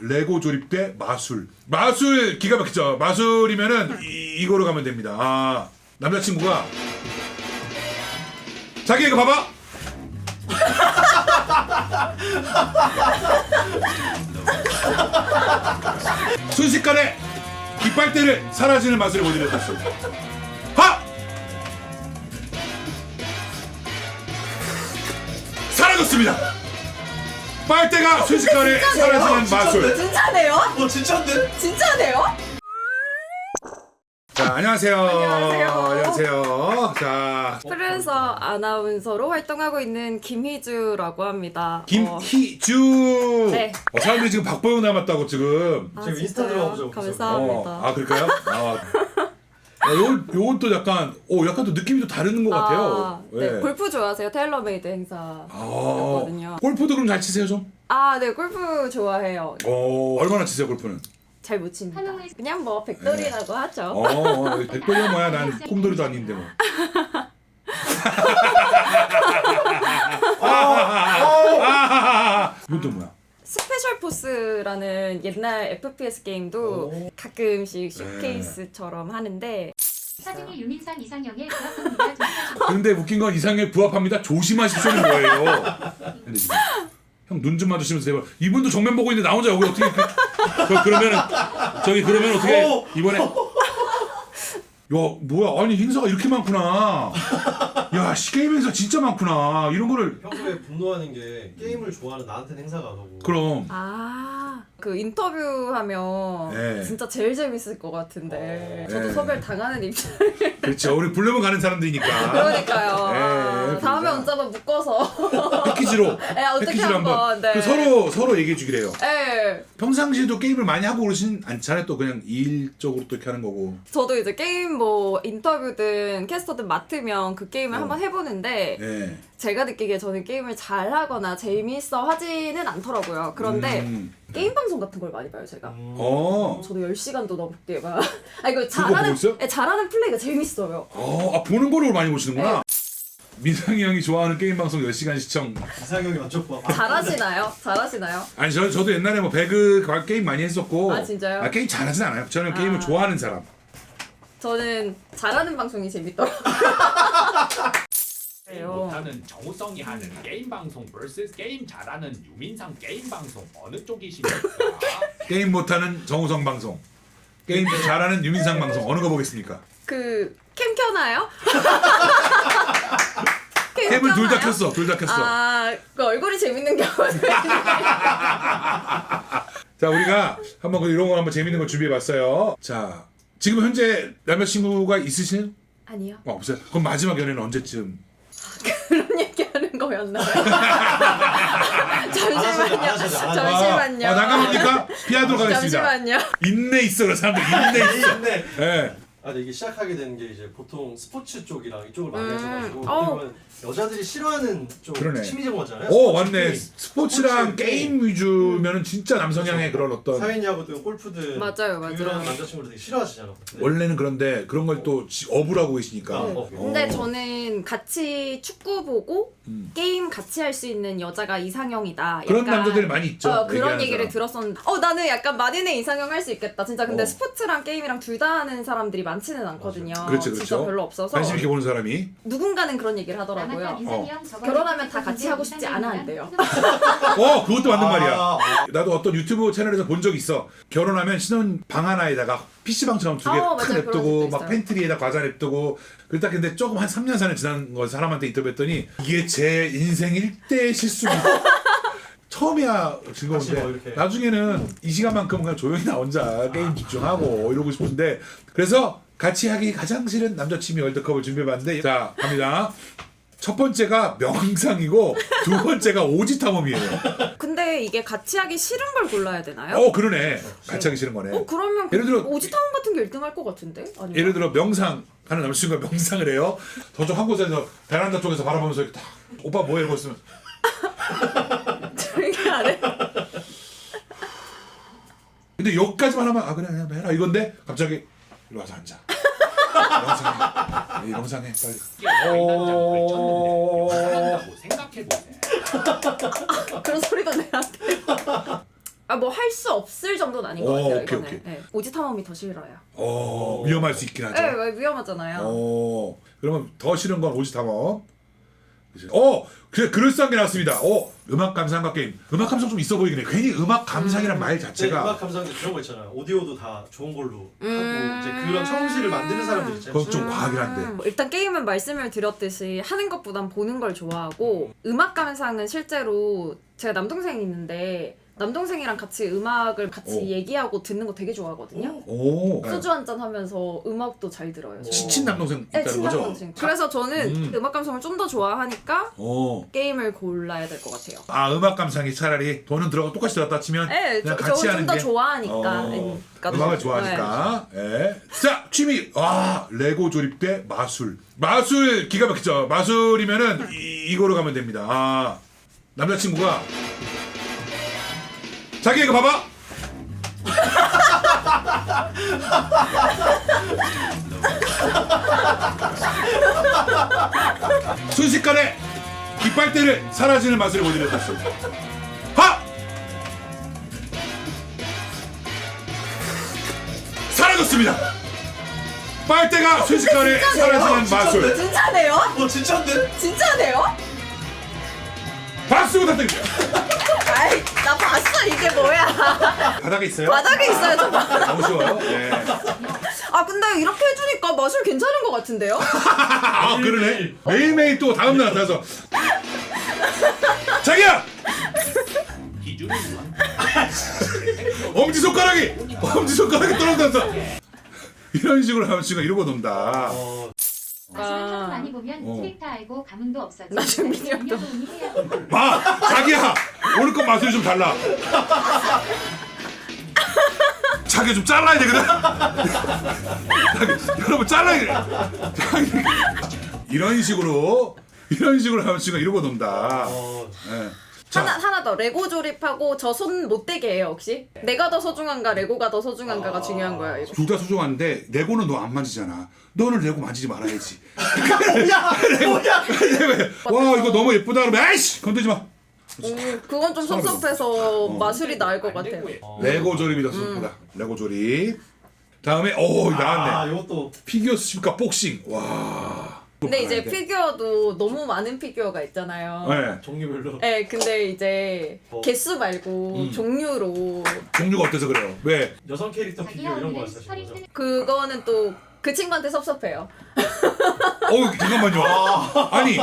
레고 조립대 마술. 마술 기가 막히죠. 마술이면은 이거로 가면 됩니다. 아, 남자친구가 자기 이거 봐봐. 순식간에 이빨대를 사라지는 맛을 보여드렸습니다. 하! 사라졌습니다. 빨대가 순식간에 사라지는 마술. 진짜네요? 진짜인데? 진짜네요? 자, 안녕하세요. 안녕하세요. 안녕하세요. 자, 프리랜서 아나운서로 활동하고 있는 김희주라고 합니다. 김희주. 네. 사람들이 지금 박보영 닮았다고 지금. 지금 인스타 들어가보자고. 감사합니다. 그럴까요? 요건 또 약간 또 느낌이 또 다른 것 같아요. 네, 골프 좋아하세요? 테일러메이드 행사였거든요. 골프도 그럼 잘 치세요 좀? 네, 골프 좋아해요. 얼마나 치세요 골프는? 잘 못 칩니다. 그냥 뭐 백돌이라고 하죠. 백돌이야 뭐야, 난 꼼돌이도 아닌데 뭐. 이건 또 뭐야? 스페셜 포스라는 옛날 FPS 게임도 가끔씩 쇼케이스처럼 하는데 사진이 유민상 이상형의 부합합니다. 근데 웃긴 건 이상하게 부합합니다. 조심하십시오는 뭐예요? 근데 지금 형 눈 좀 마주치면서 제발, 이분도 정면 보고 있는데 나 혼자 여기 어떻게 그러면 어떻게 이번에 야 뭐야, 아니 행사가 이렇게 많구나. 야 게임 행사 진짜 많구나. 이런 거를 평소에 분노하는 게 게임을 좋아하는 나한테는 행사가 안 오고. 그럼 그 인터뷰하면 네. 진짜 제일 재밌을 것 같은데 저도 네. 섭외를 당하는 입장. 그렇죠. 우리 부르면 가는 사람들이니까. 그러니까요. 네, 다음에 그러니까. 언제 한번 묶어서 패키지로 어떻게 패키지로 한번 네. 그 서로 얘기해 주기래요. 네. 평상시에도 게임을 많이 하고 그러진 않잖아요. 또 그냥 일적으로 또 이렇게 하는 거고. 저도 이제 게임 뭐 인터뷰든 캐스터든 맡으면 그 게임을 한번 해보는데 네. 제가 느끼기에 저는 게임을 잘하거나 재미있어 하지는 않더라고요. 그런데 게임 방송 같은 걸 많이 봐요, 제가. 저도 10시간도 넘게 봐. 이거 보고 있어요? 잘하는 플레이가 재밌어요. 보는 거를 많이 보시는구나. 민상이 형이 좋아하는 게임 방송 10시간 시청. 이상형이 완전 봐. 잘하시나요? 잘하시나요? 아니 저도 옛날에 뭐 배그 게임 많이 했었고. 아, 진짜요? 게임 잘하진 않아요. 저는 게임을 좋아하는 사람. 저는 잘하는 방송이 재밌더라고요. 게임 못하는 정우성이 하는 게임 방송 vs 게임 잘하는 유민상 게임 방송 어느 쪽이십니까? 게임 못하는 정우성 방송. 게임 잘하는 유민상 방송. 어느 거 보겠습니까? 캠 켜나요? 캠을 둘 다 켰어. 둘 다 켰어. 그 얼굴이 재밌는 경우는 자, 우리가 한번 이런 거 한번 재밌는 거 준비해 봤어요. 자, 지금 현재 남자친구가 있으세요? 아니요. 없어요. 그럼 마지막 연애는 언제쯤? 그런 얘기하는 거였나요? 잠시만요. 나갑니까? 피하도록 하겠습니다. 잠시만요. 인내 있어, 그런 사람들 인내 있어. 네. 예. 근데 이게 시작하게 되는 게 이제 보통 스포츠 쪽이랑 이쪽을 많이 하셔가지고 어우. 그러면 여자들이 싫어하는 쪽 그러네. 취미제공하잖아요. 맞네. 스포츠랑 게임 위주면은 진짜 남성향의 그런 어떤. 사회냐고든 골프든 맞아요. 그런 남자친구들 되게 싫어하시잖아. 원래는 그런데 그런 걸 또 업을 하고 계시니까. 근데 저는 같이 축구 보고 게임 같이 할 수 있는 여자가 이상형이다. 그런 약간 남자들이 많이 있죠. 그런 얘기하는 얘기를 사람. 들었었는데 나는 약간 만인의 이상형 할 수 있겠다. 진짜 근데 어. 스포츠랑 게임이랑 둘 다 하는 사람들이 많지는 않거든요. 그렇죠, 진짜 그렇죠. 별로 없어서 관심 있게 보는 사람이. 누군가는 그런 얘기를 하더라고요. 결혼하면 다 같이 하고 싶지 않아 한대요. 그것도 맞는 말이야. 아. 나도 어떤 유튜브 채널에서 본 적 있어. 결혼하면 신혼 방 하나에다가 PC방처럼 두 개 맞아요. 탁 그런 냅두고 적도 막 있어요. 팬트리에다 과자 냅두고 그랬다. 근데 조금 한 3년 4년 지난 거 사람한테 인터뷰했더니 이게 제 인생 1대 실수입니다. 처음이야 다시 즐거운데 뭐 이렇게. 나중에는 이 시간만큼 그냥 조용히 나 혼자 게임 집중하고 이러고 싶은데 그래서 같이 하기 가장 싫은 남자 취미 월드컵을 준비해봤는데 자 갑니다. 첫 번째가 명상이고 두 번째가 오지탐험이에요. 근데 이게 같이 하기 싫은 걸 골라야 되나요? 그러네. 같이 하기 싫은 거네. 그러면 예를 들어- 오지타운 같은 게 1등 할 것 같은데? 아니면? 예를 들어 명상 하는 남자친구가 명상을 해요. 저쪽 한 곳에서 베란다 쪽에서 바라보면서 이렇게 딱 오빠 뭐해 이러고 있으면 조용히 안 해. 근데 여기까지만 하면 그냥 해라 이건데 갑자기 이리 와서 앉아. 명상해. 명상해 빨리. 남자를 쳤는데 사랑한다고 생각해보세요. 그런 소리도 내한테. 아 뭐 할 수 없을 정도는 아닌 것 같아요. 오케이, 이거는. 오케이. 네. 오지 탐험이 더 싫어요. 위험할 수 있긴 하죠. 네, 왜 위험하잖아요. 그러면 더 싫은 건 오지 탐험. 그래 그럴싸한 게 나왔습니다. 음악 감상과 게임. 음악 감상 좀 있어 보이긴 해. 괜히 음악 감상이란 말 네, 자체가 음악 감상도 그런 거 있잖아요. 오디오도 다 좋은 걸로 하고 이제 그런 청음실을 만드는 사람들 있잖아요. 그건 좀 과하긴 한데. 일단 게임은 말씀을 드렸듯이 하는 것보단 보는 걸 좋아하고 음악 감상은 실제로 제가 남동생이 있는데 남동생이랑 같이 음악을 같이 얘기하고 듣는 거 되게 좋아하거든요. 소주 한잔 하면서 음악도 잘 들어요. 저는. 친친 남동생 네, 있다는 친한 거죠? 동생. 그래서 저는 음악 감상을 좀 더 좋아하니까 게임을 골라야 될 것 같아요. 음악 감상이 차라리 돈은 들어가 똑같이 들었다 치면 네, 그냥 같이 좀 하는 더 게 좋아하니까. 음악을 좋아하니까. 자 취미 레고 조립대 마술 기가 막히죠. 마술이면은 이거로 가면 됩니다. 남자친구가 자기 이거 봐봐. 순식간에 이빨대를 사라지는 맛을 보여드렸습니다. 하! 사라졌습니다. 빨대가 순식간에 사라지는 마술. 진짜네요? 진짜인데? 진짜네요? 박수 부탁드립니다. 아이, 나 봤어. 이게 뭐야? 바닥에 있어요? 바닥에 있어요, 저 바닥. 너무 쉬워요. 네. 아, 근데 이렇게 해주니까 마술 괜찮은 것 같은데요? 그러네. 매일매일 또 다음날 나타나서 자기야! 기준은 엄지손가락이 떨어져서 이런 식으로 하면 지금 이러고 논다. 마술을 하도 많이 보면 캐릭터 알고 감흥도 없어지. 나중 미디어도. 도움이 해야 돼. 자기야! 오늘 건 맛이 좀 달라. 자기 좀 잘라야 되거든. 여러분 잘라야 돼. 이런 식으로 하면 지금 이러고 논다. 네. 하나 더. 레고 조립하고 저 손 못 대게 해요, 혹시? 내가 더 소중한가, 레고가 더 소중한가가 중요한 거야, 이거. 둘 다 소중한데 레고는 너 안 만지잖아. 너는 레고 만지지 말아야지. 뭐야? 와 이거 너무 예쁘다 그러면 아이씨 건들지 마. 그건 좀 섭섭해서 마술이 나을 것 같아요. 레고 조립이 더 좋습니다. 레고 조립. 다음에 나왔네. 이것도 피규어 수집과 복싱. 와. 근데 이제 네. 피규어도 너무 많은 피규어가 있잖아요. 네. 종류별로. 네, 근데 이제 개수 말고 종류로 종류가 어때서 그래요? 왜? 여성 캐릭터 자기야 피규어 이런 거 오늘 말씀하시는 스토리 거죠? 쓰는 그거는 또 그 친구한테 섭섭해요. 잠깐만요. 아니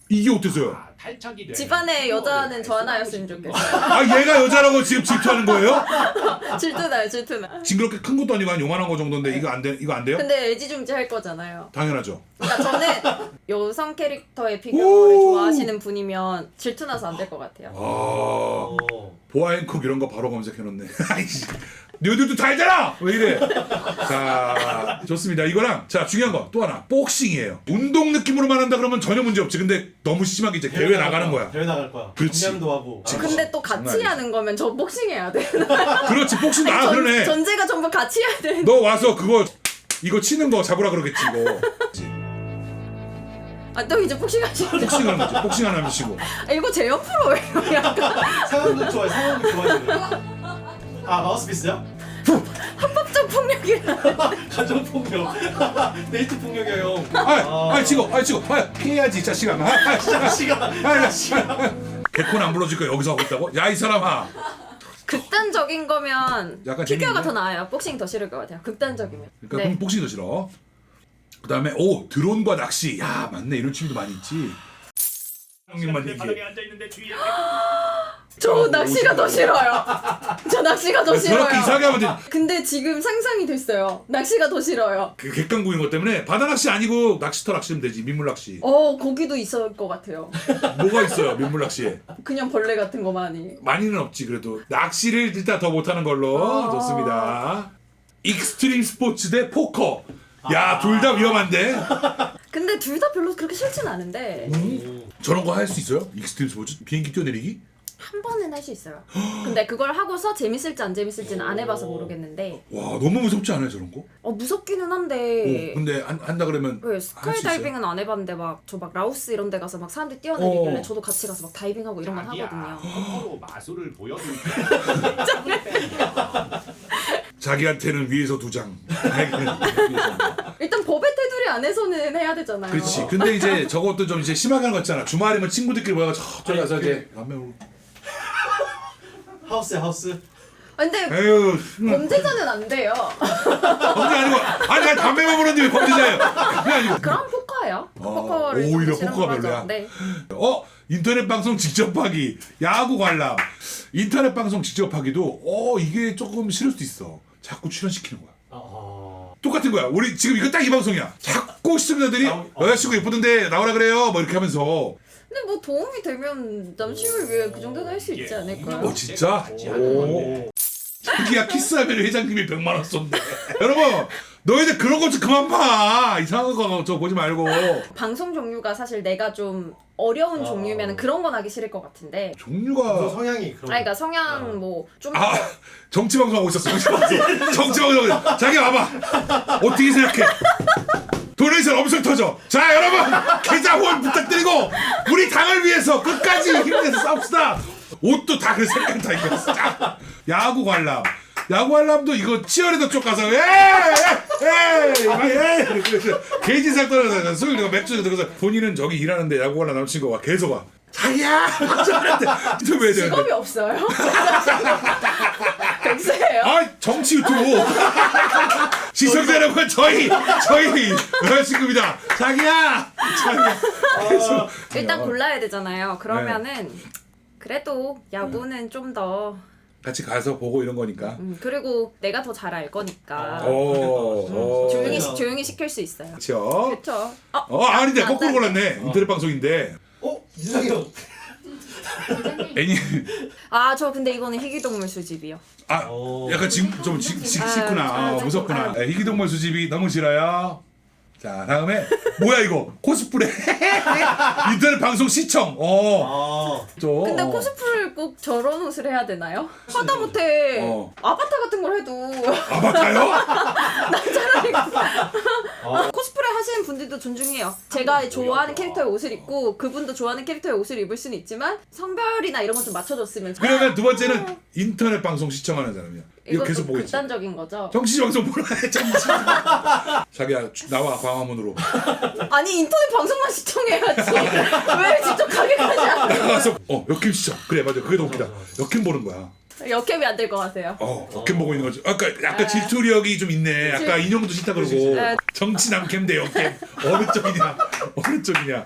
이게 어때서요? 탈착이 돼. 집안에 여자는 저 하나였으면 좋겠어요. 얘가 여자라고 지금 질투하는 거예요? 질투나요, 질투나. 징그럽게 큰 것도 아니고 한 요만한 거 정도인데 이거 안 돼요? 근데 애지중지 할 거잖아요. 당연하죠. 그러니까 저는 여성 캐릭터의 피규어를 좋아하시는 분이면 질투나서 안 될 것 같아요. 보아 행콕 이런 거 바로 검색해놓네. 아이씨. 너희들도 다 알잖아! 왜 이래? 자, 좋습니다. 이거랑, 자, 중요한 거, 또 하나. 복싱이에요. 운동 느낌으로만 한다 그러면 전혀 문제 없지. 근데 너무 심하게 이제 대회 나가는 거야. 대회 나갈 거야. 그렇지. 감량도 하고. 근데 또 같이 장난 하는 거면 저 복싱 해야 돼. 그렇지, 복싱도, 그러네. 전제가 전부 같이 해야 돼. 너 와서 이거 치는 거 잡으라 그러겠지, 이거. 아, 또 이제 복싱 하시는 복싱하는 거지. 복싱 하나 하시고. 이거 제 옆으로예요, 약간. 상황극 좋아해. 마우스피스야? 합법적 폭력이라. 가정폭력. 데이트 폭력이야 형. 치고. 피해야지, 이 자식아. 개콘 안 불러줄 거 여기서 하고 있다고? 야, 이 사람아. 극단적인 거면 약간 피규어가 재밌네. 더 나아요. 복싱 더 싫을 것 같아요. 극단적이면. 그러니까 네. 그럼 복싱이 더 싫어. 그 다음에 드론과 낚시. 야 맞네 이런 취미도 많이 있지. 형님만 얘기해. 바닥에 앉아 있는데 주위에 저 낚시가 더 싫어요. 저 낚시가 더 싫어요. 저렇게 이상하게 하면 돼. 근데 지금 상상이 됐어요. 낚시가 더 싫어요. 그 객관 구인 것 때문에 바다 낚시 아니고 낚시터 낚시면 되지. 민물 낚시. 거기도 있을 것 같아요. 뭐가 있어요 민물 낚시에? 그냥 벌레 같은 거 많이. 많이는 없지 그래도. 낚시를 일단 더 못하는 걸로 좋습니다. 익스트림 스포츠 대 포커. 야 둘 다 위험한데. 근데 둘 다 별로 그렇게 싫진 않은데. 저런 거 할 수 있어요? 익스트림 스포츠? 비행기 뛰어내리기? 한 번은 할 수 있어요. 근데 그걸 하고서 재밌을지 안 재밌을지는 안 해봐서 모르겠는데 와 너무 무섭지 않아요 저런 거? 무섭기는 한데 근데 한다 그러면 왜 할 수 스카이 있어요? 다이빙은 안 해봤는데 막 저 막 라오스 이런 데 가서 막 사람들이 뛰어내리길래 어. 저도 같이 가서 막 다이빙하고 이런 건 자기야, 하거든요. 거꾸로 마술을 보여줄게. 자기한테는 위에서 2장. 일단 법의 테두리 안에서는 해야 되잖아요. 그렇지. 근데 이제 저것도 좀 이제 심하게 하는 거 있잖아. 주말이면 친구들끼리 모여서 저쪽에 가서 이제 라면 하우스야 하우스. 근데 에휴 범죄자는 안 돼요. 범죄 아니고 아니 난 담배만 물었는데 왜 범죄자예요? 그게 아니고 그럼 포커예요. 포커를 오히려 좀 싫은 포커가 거죠. 별로야? 네. 인터넷 방송 직접 하기 야구 관람 인터넷 방송 직접 하기도 이게 조금 싫을 수도 있어. 자꾸 출연시키는 거야. 똑같은 거야. 우리 지금 이거 딱 이 방송이야. 자꾸 시청자들이 여자친구 예쁘던데 나오라 그래요 뭐 이렇게 하면서 근데 뭐 도움이 되면 남친을 위해 그 정도는 할 수 있지 않을까요? 진짜? 오. 자기야 키스하면 회장님이 100만 원 쏜대. 여러분 너희들 그런 거 좀 그만 봐. 이상한 거 저 보지 말고. 방송 종류가 사실 내가 좀 어려운 종류면 그런 건 하기 싫을 것 같은데. 그 종류가 성향이 그런. 그러니까 성향 뭐 좀 정치 방송 하고 있었어. 정치 방송. 자기 와봐. 어떻게 생각해? 도네이션 엄청 터져. 자 여러분 계좌 후원 부탁드리고 우리 당을 위해서 끝까지 힘내서 싸웁시다. 옷도 다 그 색깔 다 입었어. 자, 야구 관람. 야구 관람도 이거 치어리더 쪽 가서 게이지살 떨어져 술 내가 맥주 들어서 본인은 저기 일하는데 야구 관람 남친구가 계속 와. 자기야 저한테 좀 해야 되는데. 직업이 없어요? 백세예요? 정치 유튜브 시청자 여러분 저희 여자친구입니다. 자기야 계속 일단 골라야 되잖아요. 그러면은 그래도 야구는 좀 더 같이 가서 보고 이런 거니까. 그리고 내가 더 잘 알 거니까 조용히 시킬 수 있어요. 그렇죠. 그렇죠. 아닌데 거꾸로 골랐네. 인터넷 방송인데. 이상형. 애니 저 근데 이거는 희귀동물 수집이요. 약간 지금 좀 짖구나. 조금. 무섭구나. 희귀동물 수집이 너무 싫어요. 자 다음에 뭐야 이거 코스프레 인터넷 방송 시청. 좀. 근데 코스프레를 꼭 저런 옷을 해야 되나요? 하다못해 아바타 같은 걸 해도 아바타요? 차라리 코스프레 하시는 분들도 존중해요. 제가 좋아하는 캐릭터의 옷을 입고 그분도 좋아하는 캐릭터의 옷을 입을 수는 있지만 성별이나 이런 건 좀 맞춰줬으면 그러면 두 번째는 인터넷 방송 시청하는 사람이야. 이거 계속 보고 있지. 극단적인 거죠. 정치 방송 보라 해. 정치. 자기야 나와 광화문으로. 아니 인터넷 방송만 시청해야지. 왜 직접 가게 가지 않아? 나가서 역캠 시청. 그래 맞아. 그게 더 웃기다. 역캠 보는 거야. 역캠이 안 될 것 같아요. 역캠 보고 있는 거지. 아까 약간 질투력이 좀 있네. 아까 인형도 싫다 그러고. 정치 남캠 대 역캠 어느 쪽이냐? 어느 쪽이냐?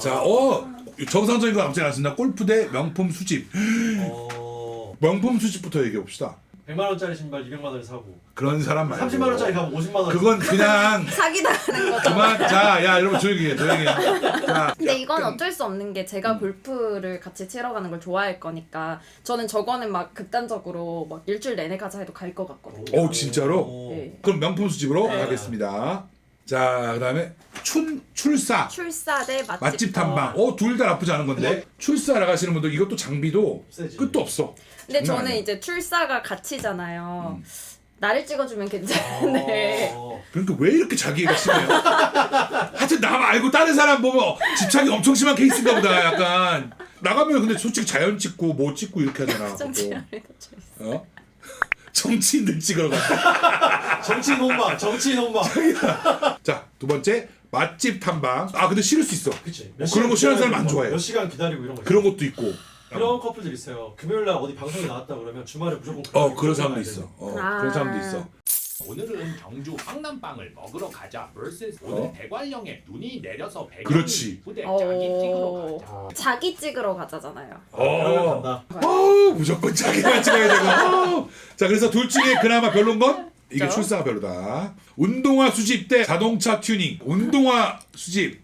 자, 정상적인 거 남지 않았습니다. 골프 대 명품 수집. 명품 수집부터 얘기해 봅시다. 100만 원짜리 신발 200만 원에 사고. 그런 사람 말고. 30만 원짜리 가면 50만 원. 그건 그냥 사기당하는 거죠. 그만. 자, 야 여러분 조용히 해. 자. 근데 이건 어쩔 수 없는 게 제가 골프를 같이 치러 가는 걸 좋아할 거니까 저는 저거는 막 극단적으로 막 일주일 내내 가자 해도 갈 것 같거든요. 진짜로? 네. 그럼 명품 수집으로 가겠습니다. 자, 그다음에 출사 대 맛집 탐방. 둘 다 나쁘지 않은 건데 출사 나가시는 분들 이것도 장비도 세지. 끝도 없어. 근데 장난 저는 아니야. 이제 출사가 같이잖아요. 나를 찍어주면 괜찮은데. 그러니까 왜 이렇게 자기애가 심해요? 하여튼 나 말고 다른 사람 보면 집착이 엄청 심한 케이스인가 보다. 약간 나가면 근데 솔직히 자연 찍고 뭐 찍고 이렇게 하잖아. 정치를 꽂혀있어. 정치인들 찍으러 가. 정치인 홍박. 자, 두 번째 맛집 탐방. 근데 싫을 수 있어. 그치. 그런 거 싫어하는 사람 안 좋아해. 몇 시간 기다리고 이런 거. 그런 것도 있고. 그런 커플들 있어요. 금요일 날 어디 방송에 나왔다 그러면 주말에 무조건. 그런 사람도 있어. 그런 사람도 있어. 오늘은 경주 황남빵을 먹으러 가자 vs 오늘 대관령에 눈이 내려서 배경이 그렇지. 부대 자기 찍으러 가자. 자기 찍으러 가자잖아요. 그러면 간다. 무조건 자기만 찍어야 되고. 자, 그래서 둘 중에 그나마 별론 건 이게 그렇죠. 출사가 별로다. 운동화 수집 대 자동차 튜닝. 운동화 수집.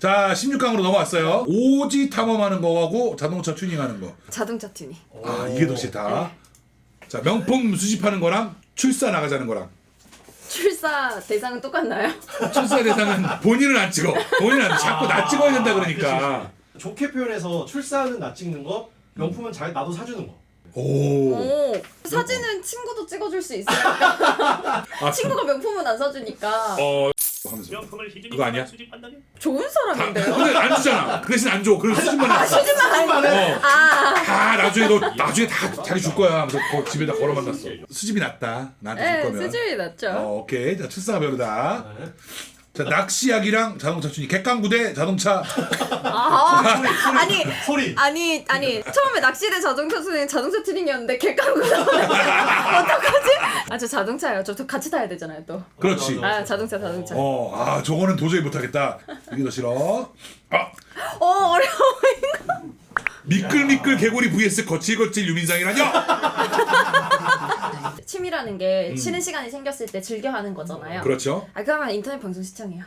자 16강으로 넘어왔어요. 오지 탐험하는 거하고 자동차 튜닝하는 거. 자동차 튜닝. 아 이게 더 싫다. 자 명품 수집하는 거랑 출사 나가자는 거랑. 출사 대상은 똑같나요? 출사 대상은 본인은 안 찍어. 본인은 안 자꾸 나 찍어야 된다 그러니까. 좋게 표현해서 출사는 나 찍는 거, 명품은 나도 사주는 거. 오. 오, 사진은 친구도 찍어줄 수 있으니까. 친구가 명품은 안 사주니까. 하면서. 명품을 그거 아니야? 수집한다면 좋은 사람인데요? 근데 안 주잖아. 그 대신 안 줘. 그래서 수집만 했어. 수집만 해. 아, 다 나중에 나중에 다 자기 줄 거야. 하면서 집에다 걸어만났어. 수집이 낫다. 나한테 줄 네, 거면. 수집이 낫죠. 오케이. 자 출사가 별로다. 네. 자 낚시약이랑 자동차 튜닝. 객강부대 자동차. 아니, 아니, 처음에 낚시대 자동차 튜닝이었는데 객관구나. 어떡하지? 아, 저 자동차예요. 저 같이 타야 되잖아요, 또. 그렇지. 아, 자동차. 저거는 도저히 못하겠다. 이게 더 싫어. 어려워. 미끌미끌 개구리 vs 거칠거칠 유민상이라뇨? 취미라는 게 쉬는 시간이 생겼을 때 즐겨 하는 거잖아요. 그렇죠. 아, 그러면 인터넷 방송 시청해요.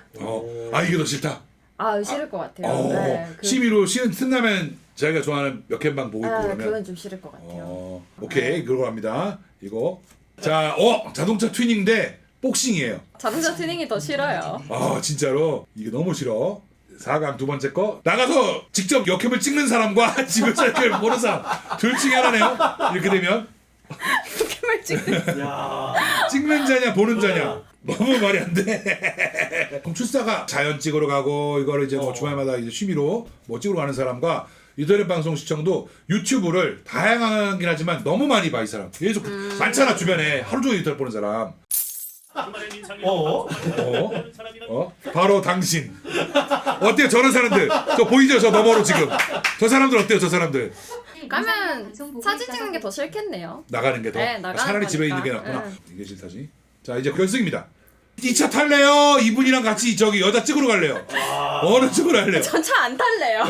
이게 더 싫다. 아, 싫을 것 같아요. 네, 취미로 쉬는 틈나면 자기가 좋아하는 몇 캔방 보고 있고 그러면. 그건 좀 싫을 것 같아요. 오케이 그거 갑니다. 이거. 자, 자동차 튜닝 대 복싱이에요. 자동차 튜닝이 더 싫어요. 진짜로 이게 너무 싫어. 4강 두 번째 거 나가서 직접 역캠을 찍는 사람과 집에서 역캠을 보는 사람 둘 중에 하나네요. 이렇게 되면 캠을 찍는. 야. 찍는 자냐 보는 자냐 너무 말이 안 돼. 그럼 출사가 자연 찍으러 가고 이거를 이제 뭐 주말마다 이제 취미로 뭐 찍으러 가는 사람과 인터넷 방송 시청도 유튜브를 다양하긴 하지만 너무 많이 봐 이 사람. 계속 많잖아 주변에 하루 종일 인터넷 보는 사람. 바로 당신. 어때요 저런 사람들? 저 보이죠 저 너머로 지금. 저 사람들 어때요 저 사람들? 가면 사진 찍는 게 더 싫겠네요. 나가는 게 더. 네, 나가는 차라리 집에 있는 게 거니까. 낫구나. 이게 싫다지. 자 이제 결승입니다. 이 차 탈래요? 이분이랑 같이 저기 여자 찍으러 갈래요? 어느 쪽으로 할래요? 전 차 안 탈래요.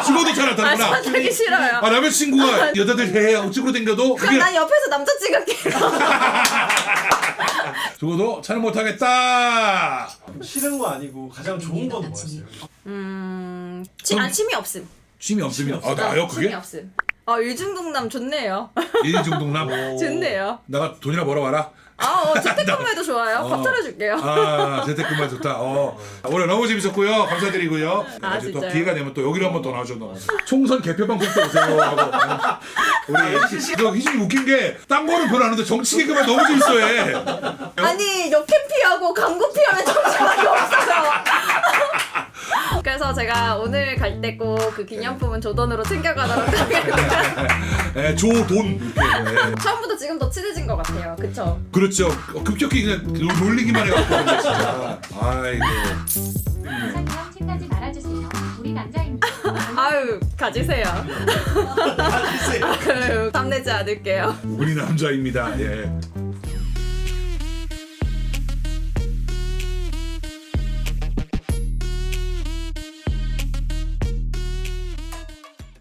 죽어도 차 안 타는구나. 차 타기 싫어요. 남자친구가 여자들 해 찍으러 댕겨도 그럼 난 옆에서 남자 찍을게요. 죽어도 차는 못 타겠다. 싫은 거 아니고 가장 좋은 건 뭐였어요? 취미 없음. 취미 없으면 나요 그게? 취미 없음. 일중동남 좋네요. 일중동남. 좋네요. 나가 돈이나 벌어와라. 재택근무해도 좋아요. 밥 차려줄게요. 재택근무 좋다. 오늘 너무 재밌었고요. 감사드리고요. 나중에 또 진짜요? 기회가 되면 또 여기로 한번 더 나오셔도 총선 개표방 꼭 오세요 하고 우리 희준이 웃긴 게 딴 거는 별로 안 하는데 정치 개그만 너무 재밌어해. 아니 역캠 피하고 광고 피하면 정신밖에 없어요. 그래서 제가 오늘 갈 때 꼭 그 기념품은 조던으로 챙겨가도록 하겠습니다. 조돈. 처음부터 지금 더 친해진 것 같아요. 그쵸? 그렇죠. 급격히 그냥 놀리기만 해갖고 진짜. 아이고. 이상형 책까지 말아주세요. 우리 남자입니다. 아유 가지세요. 아, 글쎄요. 아유 탐내지 않을게요. 우리 남자입니다. 예.